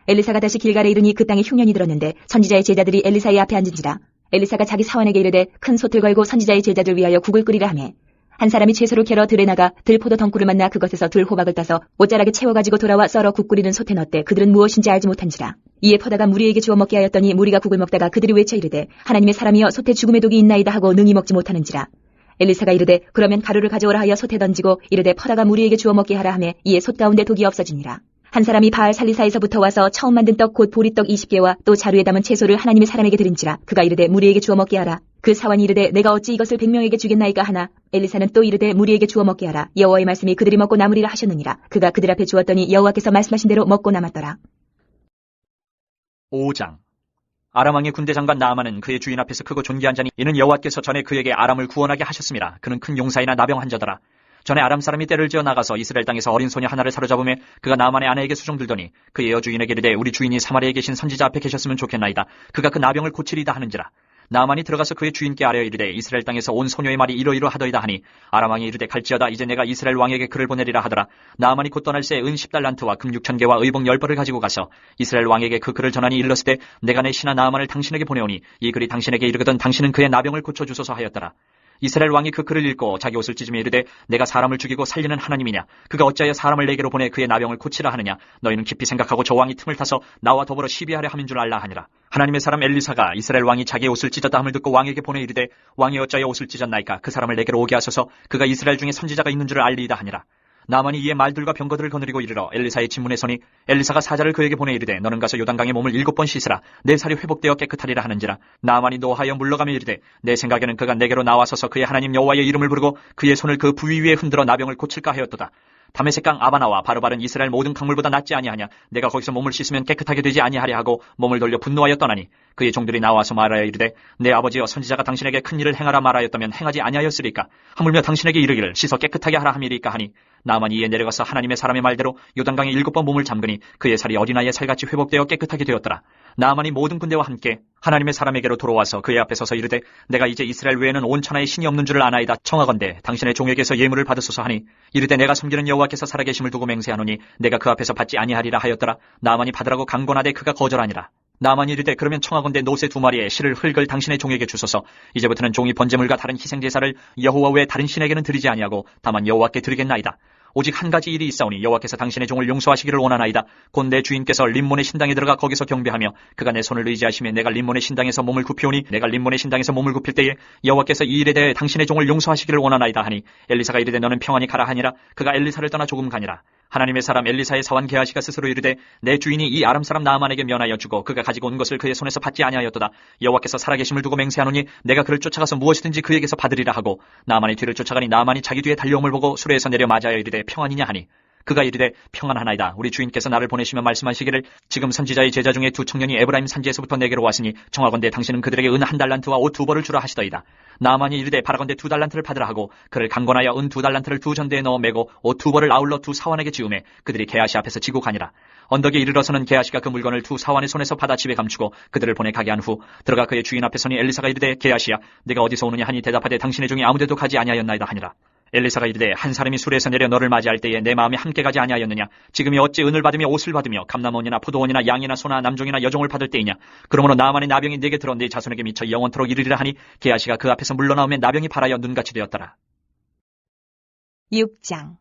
엘리사가 다시 길갈에 이르니 그 땅에 흉년이 들었는데 선지자의 제자들이 엘리사의 앞에 앉은지라. 엘리사가 자기 사환에게 이르되 큰 솥을 걸고 선지자의 제자들 위하여 국을 끓이라 하매 한 사람이 채소를 캐러 들에 나가 들포도 덩굴을 만나 그것에서 들 호박을 따서 옷자락에 채워가지고 돌아와 썰어 국 끓이는 솥에 넣었대. 그들은 무엇인지 알지 못한지라. 이에 퍼다가 무리에게 주어 먹게 하였더니 무리가 국을 먹다가 그들이 외쳐 이르되 하나님의 사람이여 솥에 죽음의 독이 있나이다 하고 능히 먹지 못하는지라. 엘리사가 이르되 그러면 가루를 가져오라 하여 솥에 던지고 이르되 퍼다가 무리에게 주어 먹게 하라 하매 이에 솥 가운데 독이 없어지니라. 한 사람이 바알 살리사에서부터 와서 처음 만든 떡 곧 보리떡 20개와 또 자루에 담은 채소를 하나님의 사람에게 드린지라. 그가 이르되 무리에게 주어 먹게 하라. 그 사환이 이르되 내가 어찌 이것을 100명에게 주겠나이까 하나. 엘리사는 또 이르되 무리에게 주어 먹게 하라. 여호와의 말씀이 그들이 먹고 남으리라 하셨느니라. 그가 그들 앞에 주었더니 여호와께서 말씀하신 대로 먹고 남았더라. 5장. 아람 왕의 군대 장관 나아만은 그의 주인 앞에서 크고 존귀한 자니 이는 여호와께서 전에 그에게 아람을 구원하게 하셨습니다. 그는 큰 용사이나 나병한 자더라. 전에 아람 사람이 떼를 지어 나가서 이스라엘 땅에서 어린 소녀 하나를 사로잡으며 그가 나만의 아내에게 수종들더니 그의 여주인에게 이르되 우리 주인이 사마리아에 계신 선지자 앞에 계셨으면 좋겠나이다. 그가 그 나병을 고치리다 하는지라. 나만이 들어가서 그의 주인께 아뢰어 이르되 이스라엘 땅에서 온 소녀의 말이 이러이러하더이다 하니 아람 왕이 이르되 갈지어다. 이제 내가 이스라엘 왕에게 글을 보내리라 하더라. 나만이 곧 떠날 새에 은 10달란트와 금 6,000개와 의복 10벌을 가지고 가서 이스라엘 왕에게 그 글을 전하니 일렀으되 내가 내 신하 나만을 당신에게 보내오니 이 글이 당신에게 이르거든 당신은 그의 나병을 고쳐주소서 하였더라. 이스라엘 왕이 그 글을 읽고 자기 옷을 찢으며 이르되 내가 사람을 죽이고 살리는 하나님이냐. 그가 어찌하여 사람을 내게로 보내 그의 나병을 고치라 하느냐. 너희는 깊이 생각하고 저 왕이 틈을 타서 나와 더불어 시비하려 함인 줄 알라 하니라. 하나님의 사람 엘리사가 이스라엘 왕이 자기의 옷을 찢었다 함을 듣고 왕에게 보내 이르되 왕이 어찌하여 옷을 찢었나이까. 그 사람을 내게로 오게 하소서. 그가 이스라엘 중에 선지자가 있는 줄을 알리이다 하니라. 나만이 이에 말들과 병거들을 거느리고 이르러 엘리사의 진문에 서니 엘리사가 사자를 그에게 보내 이르되 너는 가서 요단강에 몸을 7번 씻으라. 내 살이 회복되어 깨끗하리라 하는지라. 나만이 노하여 물러가며 이르되 내 생각에는 그가 내게로 나와서서 그의 하나님 여호와의 이름을 부르고 그의 손을 그 부위 위에 흔들어 나병을 고칠까 하였도다. 다메섹강 아바나와 바르바른 이스라엘 모든 강물보다 낫지 아니하냐. 내가 거기서 몸을 씻으면 깨끗하게 되지 아니하랴 하고 몸을 돌려 분노하여 떠나니 그의 종들이 나와서 말하여 이르되 내 아버지여 선지자가 당신에게 큰 일을 행하라 말하였다면 행하지 아니하였으리까. 하물며 당신에게 이르기를 씻어 깨끗하게 하라 함이리까 하니 나만이 이에 내려가서 하나님의 사람의 말대로 요단강에 7번 몸을 잠그니 그의 살이 어린아이의 살같이 회복되어 깨끗하게 되었더라. 나만이 모든 군대와 함께 하나님의 사람에게로 돌아와서 그의 앞에 서서 이르되 내가 이제 이스라엘 외에는 온 천하에 신이 없는 줄을 아나이다. 청하건대 당신의 종에게서 예물을 받으소서 하니 이르되 내가 섬기는 여호와께서 살아계심을 두고 맹세하노니 내가 그 앞에서 받지 아니하리라 하였더라. 나만이 받으라고 강권하되 그가 거절하니라. 나만이 이르되 그러면 청하건대 노새 2마리의 실을 흙을 당신의 종에게 주소서. 이제부터는 종이 번제물과 다른 희생제사를 여호와 외에 다른 신에게는 드리지 아니하고 다만 여호와께 드리겠나이다. 오직 한 가지 일이 있사오니 여호와께서 당신의 종을 용서하시기를 원하나이다. 곧 내 주인께서 림몬의 신당에 들어가 거기서 경배하며 그가 내 손을 의지하시며 내가 림몬의 신당에서 몸을 굽히오니 내가 림몬의 신당에서 몸을 굽힐 때에 여호와께서 이 일에 대해 당신의 종을 용서하시기를 원하나이다 하니 엘리사가 이르되 너는 평안히 가라 하니라. 그가 엘리사를 떠나 조금 가니라. 하나님의 사람 엘리사의 사환 게하시가 스스로 이르되 내 주인이 이 아람 사람 나아만에게 면하여 주고 그가 가지고 온 것을 그의 손에서 받지 아니하였도다. 여호와께서 살아계심을 두고 맹세하노니 내가 그를 쫓아가서 무엇이든지 그에게서 받으리라 하고 나만이 뒤를 쫓아가니 나만이 자기 뒤에 달려옴을 보고 수레에서 내려 맞아야 이르되 평안이냐 하니 그가 이르되 평안하나이다. 우리 주인께서 나를 보내시며 말씀하시기를 지금 선지자의 제자 중에 2 청년이 에브라임 산지에서부터 내게로 왔으니 청하건대 당신은 그들에게 은 1달란트와 옷 2벌을 주라 하시더이다. 나만이 이르되 바라건대 2달란트를 받으라 하고 그를 강권하여 은 2달란트를 2전대에 넣어 매고 옷 2벌을 아울러 2 사환에게 지우매 그들이 게하시 앞에서 지고 가니라. 언덕에 이르러서는 게하시가 그 물건을 2 사환의 손에서 받아 집에 감추고 그들을 보내 가게 한 후 들어가 그의 주인 앞에 서니 엘리사가 이르되 게하시야 내가 어디서 오느냐 하니 대답하되 당신의 종이 아무데도 가지 아니하였나이다 하니라. 엘리사가 이르되 한 사람이 수레에서 내려 너를 맞이할 때에 내 마음이 함께 가지 아니하였느냐. 지금이 어찌 은을 받으며 옷을 받으며 감남원이나 포도원이나 양이나 소나 남종이나 여종을 받을 때이냐. 그러므로 나만의 나병이 내게 들어 네 자손에게 미쳐 영원토록 이르리라 하니 게하시가 그 앞에서 물러나오면 나병이 발하여 눈같이 되었더라. 6장.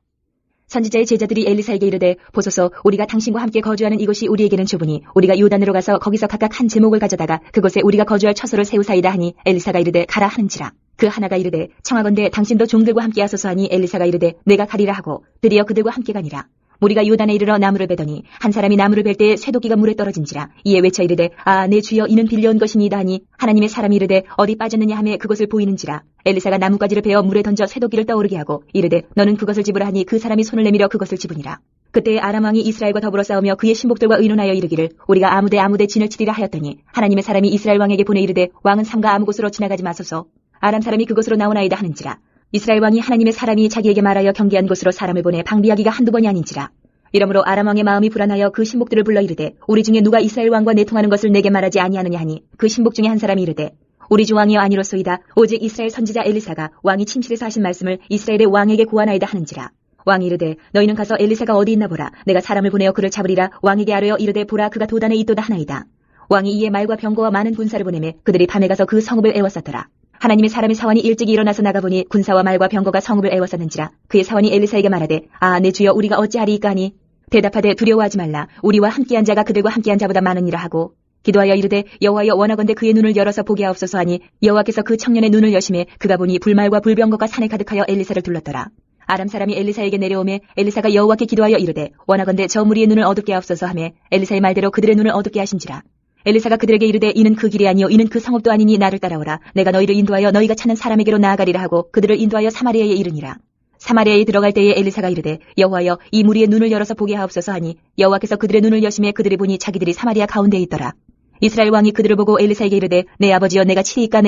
선지자의 제자들이 엘리사에게 이르되 보소서 우리가 당신과 함께 거주하는 이곳이 우리에게는 좁으니 우리가 요단으로 가서 거기서 각각 한 제목을 가져다가 그곳에 우리가 거주할 처소를 세우사이다 하니 엘리사가 이르되 가라 하는지라. 그 하나가 이르되 청하건대 당신도 종들과 함께 하소서 하니 엘리사가 이르되 내가 가리라 하고 드디어 그들과 함께 가니라. 우리가 요단에 이르러 나무를 베더니 한 사람이 나무를 벨 때에 쇠도끼가 물에 떨어진지라. 이에 외쳐 이르되 아 내 주여 이는 빌려온 것이니이다 하니 하나님의 사람이 이르되 어디 빠졌느냐 하며 그곳을 보이는지라. 엘리사가 나뭇가지를 베어 물에 던져 쇠도끼를 떠오르게 하고 이르되 너는 그것을 집으라 하니 그 사람이 손을 내밀어 그것을 집으니라. 그때 아람 왕이 이스라엘과 더불어 싸우며 그의 신복들과 의논하여 이르기를 우리가 아무데 진을 치리라 하였더니 하나님의 사람이 이스라엘 왕에게 보내 이르되 왕은 삼가 아무 곳으로 지나가지 마소서. 아람 사람이 그곳으로 나오나이다 하는지라. 이스라엘 왕이 하나님의 사람이 자기에게 말하여 경계한 곳으로 사람을 보내 방비하기가 한두 번이 아닌지라. 이러므로 아람 왕의 마음이 불안하여 그 신복들을 불러 이르되 우리 중에 누가 이스라엘 왕과 내통하는 것을 내게 말하지 아니하느냐 하니 그 신복 중에 한 사람이 이르되 우리 주 왕이여 아니로소이다. 오직 이스라엘 선지자 엘리사가 왕이 침실에서 하신 말씀을 이스라엘의 왕에게 구하나이다 하는지라. 왕이 이르되 너희는 가서 엘리사가 어디 있나 보라. 내가 사람을 보내어 그를 잡으리라. 왕에게 아뢰어 이르되 보라 그가 도단에 있도다 하나이다. 왕이 이에 말과 병거와 많은 군사를 보내매 그들이 밤에 가서 그 성읍을 에워쌌더라. 하나님의 사람의 사원이 일찍이 일어나서 나가보니 군사와 말과 병거가 성읍을 에워쌌는지라. 그의 사원이 엘리사에게 말하되 아 내 주여 우리가 어찌하리이까 하니 대답하되 두려워하지 말라. 우리와 함께한 자가 그들과 함께한 자보다 많으니라 하고 기도하여 이르되 여호와여 원하건대 그의 눈을 열어서 보게 하옵소서 하니 여호와께서 그 청년의 눈을 여심해 그가 보니 불말과 불병거가 산에 가득하여 엘리사를 둘렀더라. 아람 사람이 엘리사에게 내려오매 엘리사가 여호와께 기도하여 이르되 원하건대 저 무리의 눈을 어둡게 하옵소서 하매 엘리사의 말대로 그들의 눈을 어둡게 하신지라. 엘리사가 그들에게 이르되 이는 그 길이 아니요 이는 그 성읍도 아니니 나를 따라오라. 내가 너희를 인도하여 너희가 찾는 사람에게로 나아가리라 하고 그들을 인도하여 사마리아에 이르니라. 사마리아에 들어갈 때에 엘리사가 이르되 여호와여 이 무리의 눈을 열어서 보게 하옵소서 하니 여호와께서 그들의 눈을 여심해 그들이 보니 자기들이 사마리아 가운데에 있더라. 이스라엘 왕이 그들을 보고 엘리사에게 이르되 내 아버지여 내가 치리이까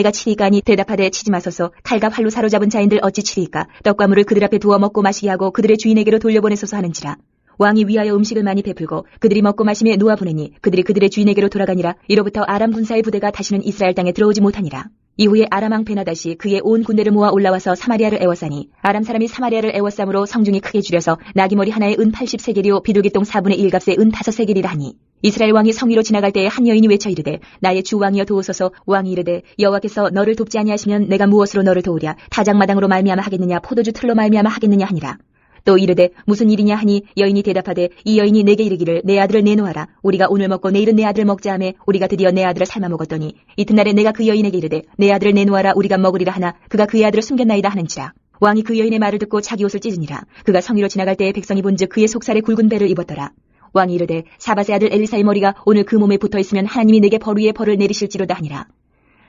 하니 대답하되 치지 마소서. 칼과 활로 사로잡은 자인들 어찌 치리이까. 떡과 물을 그들 앞에 두어 먹고 마시게 하고 그들의 주인에게로 돌려보내소서 하는지라. 왕이 위하여 음식을 많이 베풀고 그들이 먹고 마심에 놓아 보내니 그들이 그들의 주인에게로 돌아가니라. 이로부터 아람 군사의 부대가 다시는 이스라엘 땅에 들어오지 못하니라. 이후에 아람 왕 베나다시 그의 온 군대를 모아 올라와서 사마리아를 에워싸니 아람 사람이 사마리아를 에워싸므로 성중이 크게 줄여서 나귀머리 하나에 은 80세겔이요 비둘기똥 4분의 1값에 은 5세겔이라 하니 이스라엘 왕이 성 위로 지나갈 때에 한 여인이 외쳐 이르되 나의 주 왕이여 도우소서. 왕이 이르되 여호와께서 너를 돕지 아니하시면 내가 무엇으로 너를 도우랴. 타작마당으로 말미암아 하겠느냐 포도주 틀로 말미암아 하겠느냐 하니라. 또 이르되 무슨 일이냐 하니 여인이 대답하되 이 여인이 내게 이르기를 내 아들을 내놓아라. 우리가 오늘 먹고 내일은 내 아들을 먹자 하매 우리가 드디어 내 아들을 삶아 먹었더니 이튿날에 내가 그 여인에게 이르되 내 아들을 내놓아라 우리가 먹으리라 하나 그가 그의 아들을 숨겼나이다 하는지라. 왕이 그 여인의 말을 듣고 자기 옷을 찢으니라. 그가 성위로 지나갈 때에 백성이 본즉 그의 속살에 굵은 배를 입었더라. 왕이 이르되 사밧의 아들 엘리사의 머리가 오늘 그 몸에 붙어있으면 하나님이 내게 벌 위에 벌을 내리실지로다 하니라.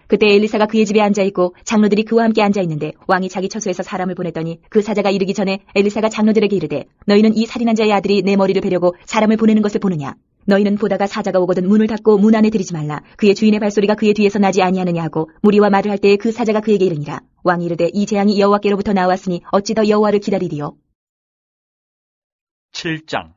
그때 엘리사가 그의 집에 앉아있고 장로들이 그와 함께 앉아있는데 왕이 자기 처소에서 사람을 보냈더니 그 사자가 이르기 전에 엘리사가 장로들에게 이르되 너희는 이 살인한 자의 아들이 내 머리를 베려고 사람을 보내는 것을 보느냐. 너희는 보다가 사자가 오거든 문을 닫고 문 안에 들이지 말라. 그의 주인의 발소리가 그의 뒤에서 나지 아니하느냐 하고 무리와 말을 할 때에 그 사자가 그에게 이르니라. 왕이 이르되 이 재앙이 여호와께로부터 나왔으니 어찌 더 여호와를 기다리리요. 7장.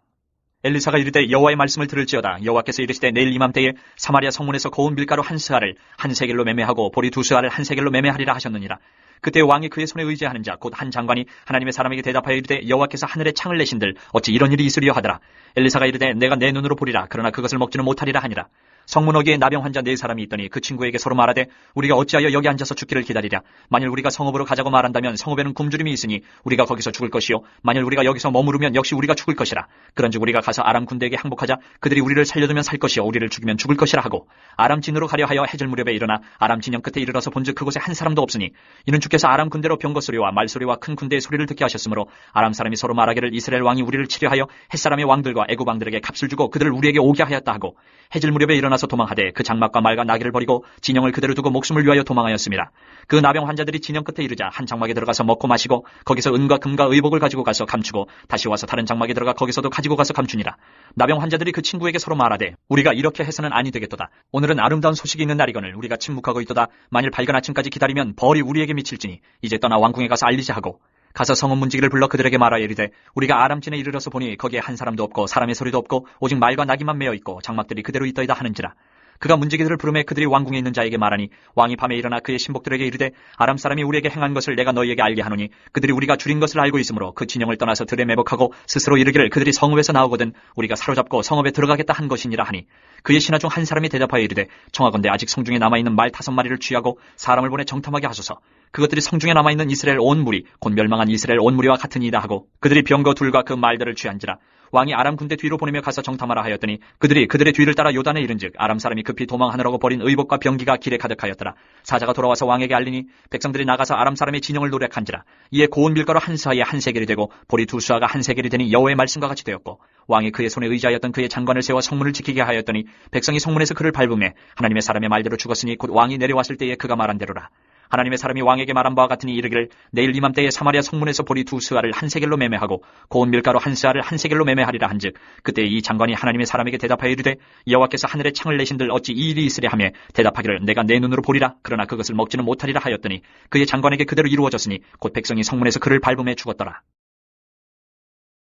엘리사가 이르되 여호와의 말씀을 들을지어다. 여호와께서 이르시되 내일 이맘때에 사마리아 성문에서 고운 밀가루 한 스아를 한 세겔로 매매하고 보리 두 스아를 한 세겔로 매매하리라 하셨느니라. 그때 왕이 그의 손에 의지하는 자 곧 한 장관이 하나님의 사람에게 대답하여 이르되 여호와께서 하늘에 창을 내신들 어찌 이런 일이 있으리요 하더라. 엘리사가 이르되 내가 내 눈으로 보리라. 그러나 그것을 먹지는 못하리라 하니라. 성문 어귀에 나병 환자 4사람이 있더니 그 친구에게 서로 말하되 우리가 어찌하여 여기 앉아서 죽기를 기다리랴. 만일 우리가 성읍으로 가자고 말한다면 성읍에는 굶주림이 있으니 우리가 거기서 죽을 것이요 만일 우리가 여기서 머무르면 역시 우리가 죽을 것이라. 그런즉 우리가 가서 아람 군대에게 항복하자. 그들이 우리를 살려두면 살 것이요 우리를 죽이면 죽을 것이라 하고 아람 진으로 가려 하여 해질 무렵에 일어나 아람 진영 끝에 이르러서 본즉 그곳에 한 사람도 없으니 이는 주께서 아람 군대로 병거 소리와 말소리와 큰 군대의 소리를 듣게 하셨으므로 아람 사람이 서로 말하기를 이스라엘 왕이 우리를 치려하여 햇사람의 왕들과 애굽 왕들에게 값을 주고 그들을 우리에게 오게 하였다 하고 해질 무렵에 일어나서 도망하되 그 장막과 말과 나귀를 버리고 진영을 그대로 두고 목숨을 위하여 도망하였습니다. 그 나병 환자들이 진영 끝에 이르자 한 장막에 들어가서 먹고 마시고 거기서 은과 금과 의복을 가지고 가서 감추고 다시 와서 다른 장막에 들어가 거기서도 가지고 가서 감추니라. 나병 환자들이 그 친구에게 서로 말하되 우리가 이렇게 해서는 아니 되겠도다. 오늘은 아름다운 소식이 있는 날이거늘 우리가 침묵하고 있도다. 만일 밝은 아침까지 기다리면 벌이 우리에게 미칠지니 이제 떠나 왕궁에 가서 알리자 하고 가서 성읍 문지기를 불러 그들에게 말하여 이르되 우리가 아람진에 이르러서 보니 거기에 한 사람도 없고 사람의 소리도 없고 오직 말과 나귀만 메어 있고 장막들이 그대로 있더이다 하는지라. 그가 문지기들을 부르매 그들이 왕궁에 있는 자에게 말하니 왕이 밤에 일어나 그의 신복들에게 이르되 아람 사람이 우리에게 행한 것을 내가 너희에게 알게 하노니 그들이 우리가 줄인 것을 알고 있으므로 그 진영을 떠나서 들에 매복하고 스스로 이르기를 그들이 성읍에서 나오거든 우리가 사로잡고 성읍에 들어가겠다 한 것이니라 하니 그의 신하 중 한 사람이 대답하여 이르되 청하건대 아직 성중에 남아있는 말 5마리를 취하고 사람을 보내 정탐하게 하소서. 그것들이 성중에 남아있는 이스라엘 온 무리 곧 멸망한 이스라엘 온 무리와 같으니이다 하고 그들이 병거 둘과 그 말들을 취한지라. 왕이 아람 군대 뒤로 보내며 가서 정탐하라 하였더니 그들이 그들의 뒤를 따라 요단에 이른즉 아람 사람이 급히 도망하느라고 버린 의복과 병기가 길에 가득하였더라. 사자가 돌아와서 왕에게 알리니 백성들이 나가서 아람 사람의 진영을 노략한지라. 이에 고운 밀가루 한 스아에 한 세겔이 되고 보리 두 스아가 한 세겔이 되니 여호와의 말씀과 같이 되었고 왕이 그의 손에 의지하였던 그의 장관을 세워 성문을 지키게 하였더니 백성이 성문에서 그를 밟음에 하나님의 사람의 말대로 죽었으니 곧 왕이 내려왔을 때에 그가 말한 대로라. 하나님의 사람이 왕에게 말한 바와 같으니 이르기를 내일 이맘때에 사마리아 성문에서 보리 2스아를 한 세겔로 매매하고 고운 밀가루 한 스아를 한 세겔로 매매하리라 한즉 그때 이 장관이 하나님의 사람에게 대답하여 이르되 여호와께서 하늘에 창을 내신들 어찌 이 일이 있으랴 하며 대답하기를 내가 내 눈으로 보리라 그러나 그것을 먹지는 못하리라 하였더니 그의 장관에게 그대로 이루어졌으니 곧 백성이 성문에서 그를 밟음에 죽었더라.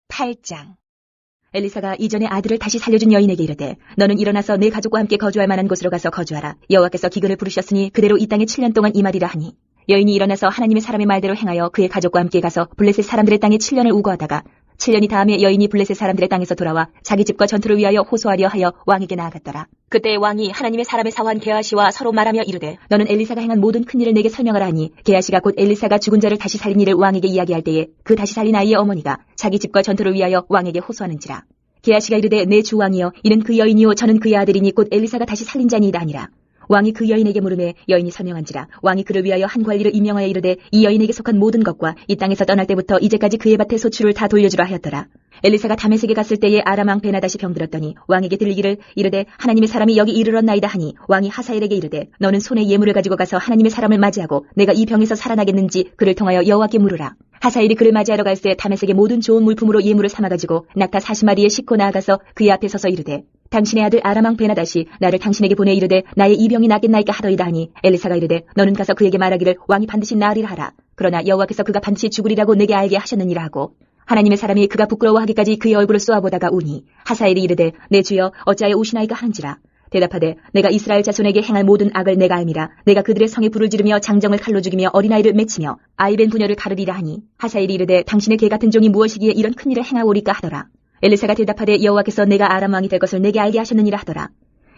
8장. 엘리사가 이전에 아들을 다시 살려준 여인에게 이르되 너는 일어나서 내 가족과 함께 거주할 만한 곳으로 가서 거주하라. 여호와께서 기근을 부르셨으니 그대로 이 땅에 7년 동안 임하리라 하니 여인이 일어나서 하나님의 사람의 말대로 행하여 그의 가족과 함께 가서 블레셋 사람들의 땅에 7년을 우거하다가 7년이 다음에 여인이 블레셋 사람들의 땅에서 돌아와 자기 집과 전투를 위하여 호소하려 하여 왕에게 나아갔더라. 그때 왕이 하나님의 사람의 사환 게하시와 서로 말하며 이르되 너는 엘리사가 행한 모든 큰일을 내게 설명하라 하니 게하시가 곧 엘리사가 죽은 자를 다시 살린 일을 왕에게 이야기할 때에 그 다시 살린 아이의 어머니가 자기 집과 전투를 위하여 왕에게 호소하는지라. 게하시가 이르되 내 주 왕이여 이는 그 여인이요 저는 그의 아들이니 곧 엘리사가 다시 살린 자니이다 아니라. 왕이 그 여인에게 물으매 여인이 설명한지라. 왕이 그를 위하여 한 관리를 임명하여 이르되 이 여인에게 속한 모든 것과 이 땅에서 떠날 때부터 이제까지 그의 밭의 소출을 다 돌려주라 하였더라. 엘리사가 다메섹에 갔을 때에 아람 왕 베나다시 병들었더니 왕에게 들리기를 이르되 하나님의 사람이 여기 이르렀나이다 하니 왕이 하사엘에게 이르되 너는 손에 예물을 가지고 가서 하나님의 사람을 맞이하고 내가 이 병에서 살아나겠는지 그를 통하여 여호와께 물으라. 하사엘이 그를 맞이하러 갈새 다메섹의 모든 좋은 물품으로 예물을 삼아가지고 낙타 40마리에 싣고 나아가서 그의 앞에 서서 이르되 당신의 아들 아람 왕 베나다시 나를 당신에게 보내 이르되 나의 이 병이 낫겠나이까 하더이다 하니 엘리사가 이르되 너는 가서 그에게 말하기를 왕이 반드시 나으리라 하라. 그러나 여호와께서 그가 반드시 죽으리라고 내게 알게 하셨느니라 하고 하나님의 사람이 그가 부끄러워하기까지 그의 얼굴을 쏘아보다가 우니 하사엘이 이르되 내 주여 어찌하여 우시나이까 하는지라. 대답하되 내가 이스라엘 자손에게 행할 모든 악을 내가 알미라. 내가 그들의 성에 불을 지르며 장정을 칼로 죽이며 어린아이를 맺히며 아이벤 부녀를 가르리라 하니 하사엘이 이르되 당신의 개 같은 종이 무엇이기에 이런 큰일을 행하오리까 하더라. 엘리사가 대답하되 여호와께서 내가 아람 왕이 될 것을 내게 알게 하셨느니라 하더라.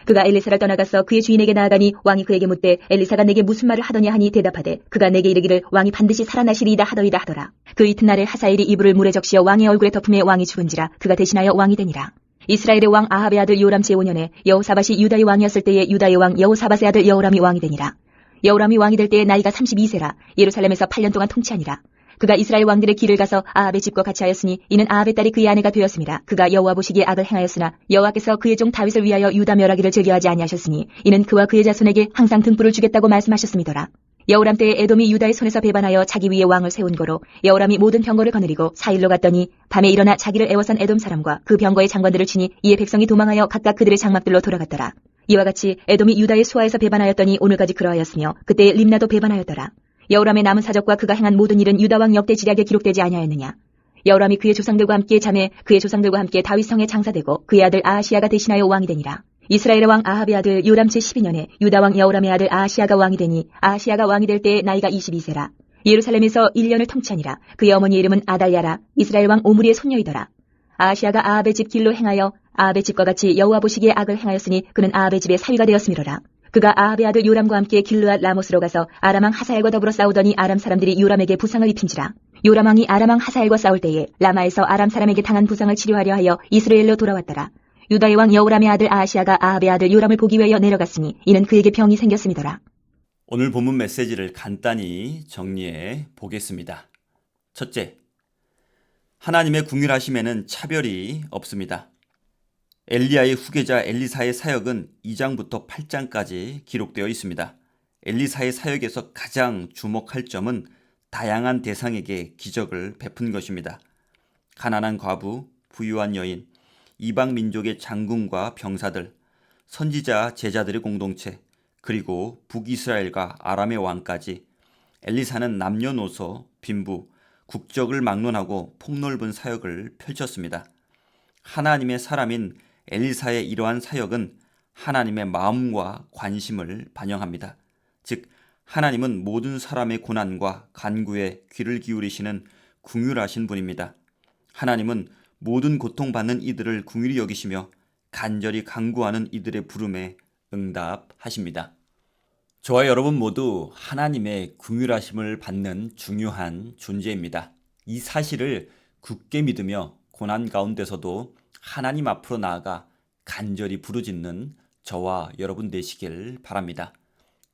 그가 엘리사를 떠나가서 그의 주인에게 나아가니 왕이 그에게 묻되 엘리사가 내게 무슨 말을 하더냐 하니 대답하되 그가 내게 이르기를 왕이 반드시 살아나시리이다 하더이다 하더라. 그 이튿날에 하사엘이 이불을 물에 적시어 왕의 얼굴에 덮음에 왕이 죽은지라. 그가 대신하여 왕이 되니라. 이스라엘의 왕 아합의 아들 요람 제5년에 여호사밧이 유다의 왕이었을 때에 유다의 왕 여호사밧의 아들 여호람이 왕이 되니라. 여호람이 왕이 될 때에 나이가 32세라. 예루살렘에서 8년 동안 통치하니라. 그가 이스라엘 왕들의 길을 가서 아합의 집과 같이 하였으니 이는 아합의 딸이 그의 아내가 되었습니다. 그가 여호와 보시기에 악을 행하였으나 여호와께서 그의 종 다윗을 위하여 유다 멸하기를 즐겨하지 아니하셨으니 이는 그와 그의 자손에게 항상 등불을 주겠다고 말씀하셨음이더라. 여호람 때에 에돔이 유다의 손에서 배반하여 자기 위에 왕을 세운 거로 여호람이 모든 병거를 거느리고 사일로 갔더니 밤에 일어나 자기를 애워싼 에돔 사람과 그 병거의 장관들을 치니 이에 백성이 도망하여 각각 그들의 장막들로 돌아갔더라. 이와 같이 에돔이 유다의 수하에서 배반하였더니 오늘까지 그러하였으며 그때에 림나도 배반하였더라. 여호람의 남은 사적과 그가 행한 모든 일은 유다 왕 역대 지략에 기록되지 아니하였느냐. 여호람이 그의 조상들과 함께 자매 그의 조상들과 함께 다윗 성에 장사되고 그의 아들 아하시아가 대신하여 왕이 되니라. 이스라엘의 왕 아합의 아들 요람 제12년에 유다 왕 여호람의 아들 아하시아가 왕이 되니 아하시아가 왕이 될 때에 나이가 22세라. 예루살렘에서 1년을 통치하니라. 그의 어머니의 이름은 아달랴라. 이스라엘 왕 오므리의 손녀이더라. 아하시아가 아합의 집 길로 행하여 아합의 집과 같이 여호와 보시기에 악을 행하였으니 그는 아합의 집의 사위가 되었음이로라. 그가 아합의 아들 요람과 함께 길르앗 라모스로 가서 아람 왕 하사엘과 더불어 싸우더니 아람 사람들이 요람에게 부상을 입힌지라. 요람 왕이 아람 왕 하사엘과 싸울 때에 라마에서 아람 사람에게 당한 부상을 치료하려 하여 이스라엘로 돌아왔더라. 유다의 왕 여호람의 아들 아하시아가 아합의 아들 요람을 보기 위하여 내려갔으니 이는 그에게 병이 생겼음이더라. 오늘 본문 메시지를 간단히 정리해 보겠습니다. 첫째, 하나님의 궁휼하심에는 차별이 없습니다. 엘리야의 후계자 엘리사의 사역은 2장부터 8장까지 기록되어 있습니다. 엘리사의 사역에서 가장 주목할 점은 다양한 대상에게 기적을 베푼 것입니다. 가난한 과부, 부유한 여인, 이방 민족의 장군과 병사들, 선지자 제자들의 공동체, 그리고 북이스라엘과 아람의 왕까지 엘리사는 남녀노소, 빈부, 국적을 막론하고 폭넓은 사역을 펼쳤습니다. 하나님의 사람인 엘리사의 이러한 사역은 하나님의 마음과 관심을 반영합니다. 즉, 하나님은 모든 사람의 고난과 간구에 귀를 기울이시는 궁휼하신 분입니다. 하나님은 모든 고통받는 이들을 궁휼히 여기시며 간절히 간구하는 이들의 부름에 응답하십니다. 저와 여러분 모두 하나님의 궁휼하심을 받는 중요한 존재입니다. 이 사실을 굳게 믿으며 고난 가운데서도 하나님 앞으로 나아가 간절히 부르짖는 저와 여러분 되시길 바랍니다.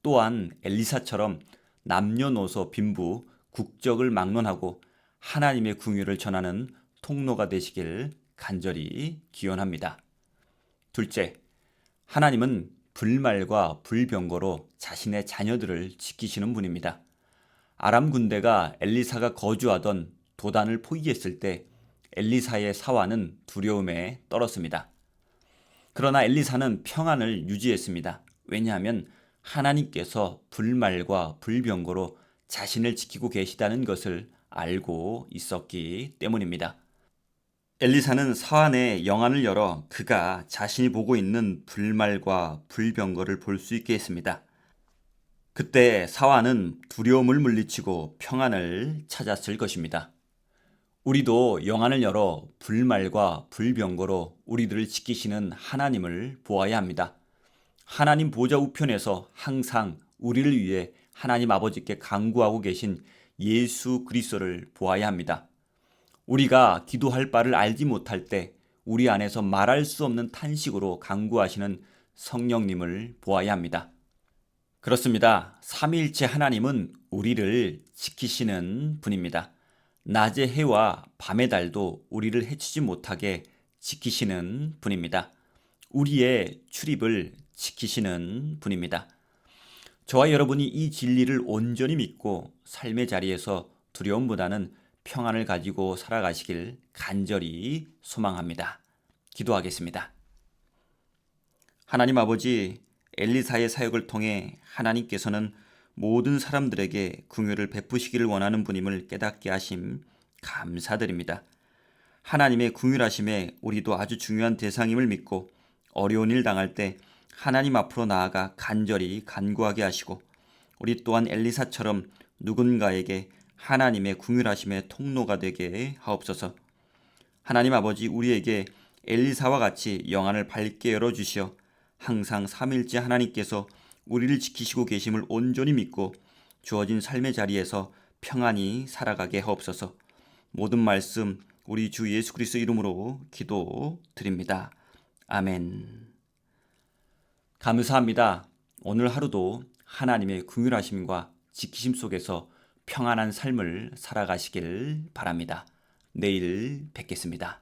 또한 엘리사처럼 남녀노소 빈부 국적을 막론하고 하나님의 궁휼을 전하는 통로가 되시길 간절히 기원합니다. 둘째, 하나님은 불말과 불병거로 자신의 자녀들을 지키시는 분입니다. 아람 군대가 엘리사가 거주하던 도단을 포기했을 때 엘리사의 사환은 두려움에 떨었습니다. 그러나 엘리사는 평안을 유지했습니다. 왜냐하면 하나님께서 불말과 불병거로 자신을 지키고 계시다는 것을 알고 있었기 때문입니다. 엘리사는 사환의 영안을 열어 그가 자신이 보고 있는 불말과 불병거를 볼 수 있게 했습니다. 그때 사환은 두려움을 물리치고 평안을 찾았을 것입니다. 우리도 영안을 열어 불말과 불병거로 우리들을 지키시는 하나님을 보아야 합니다. 하나님 보좌 우편에서 항상 우리를 위해 하나님 아버지께 간구하고 계신 예수 그리스도를 보아야 합니다. 우리가 기도할 바를 알지 못할 때 우리 안에서 말할 수 없는 탄식으로 간구하시는 성령님을 보아야 합니다. 그렇습니다. 삼위일체 하나님은 우리를 지키시는 분입니다. 낮의 해와 밤의 달도 우리를 해치지 못하게 지키시는 분입니다. 우리의 출입을 지키시는 분입니다. 저와 여러분이 이 진리를 온전히 믿고 삶의 자리에서 두려움보다는 평안을 가지고 살아가시길 간절히 소망합니다. 기도하겠습니다. 하나님 아버지, 엘리사의 사역을 통해 하나님께서는 모든 사람들에게 긍휼을 베푸시기를 원하는 분임을 깨닫게 하심 감사드립니다. 하나님의 긍휼하심에 우리도 아주 중요한 대상임을 믿고 어려운 일 당할 때 하나님 앞으로 나아가 간절히 간구하게 하시고 우리 또한 엘리사처럼 누군가에게 하나님의 긍휼하심의 통로가 되게 하옵소서. 하나님 아버지, 우리에게 엘리사와 같이 영안을 밝게 열어주시어 항상 삼일째 하나님께서 우리를 지키시고 계심을 온전히 믿고 주어진 삶의 자리에서 평안히 살아가게 하옵소서. 모든 말씀 우리 주 예수 그리스도 이름으로 기도드립니다. 아멘. 감사합니다. 오늘 하루도 하나님의 긍휼하심과 지키심 속에서 평안한 삶을 살아가시길 바랍니다. 내일 뵙겠습니다.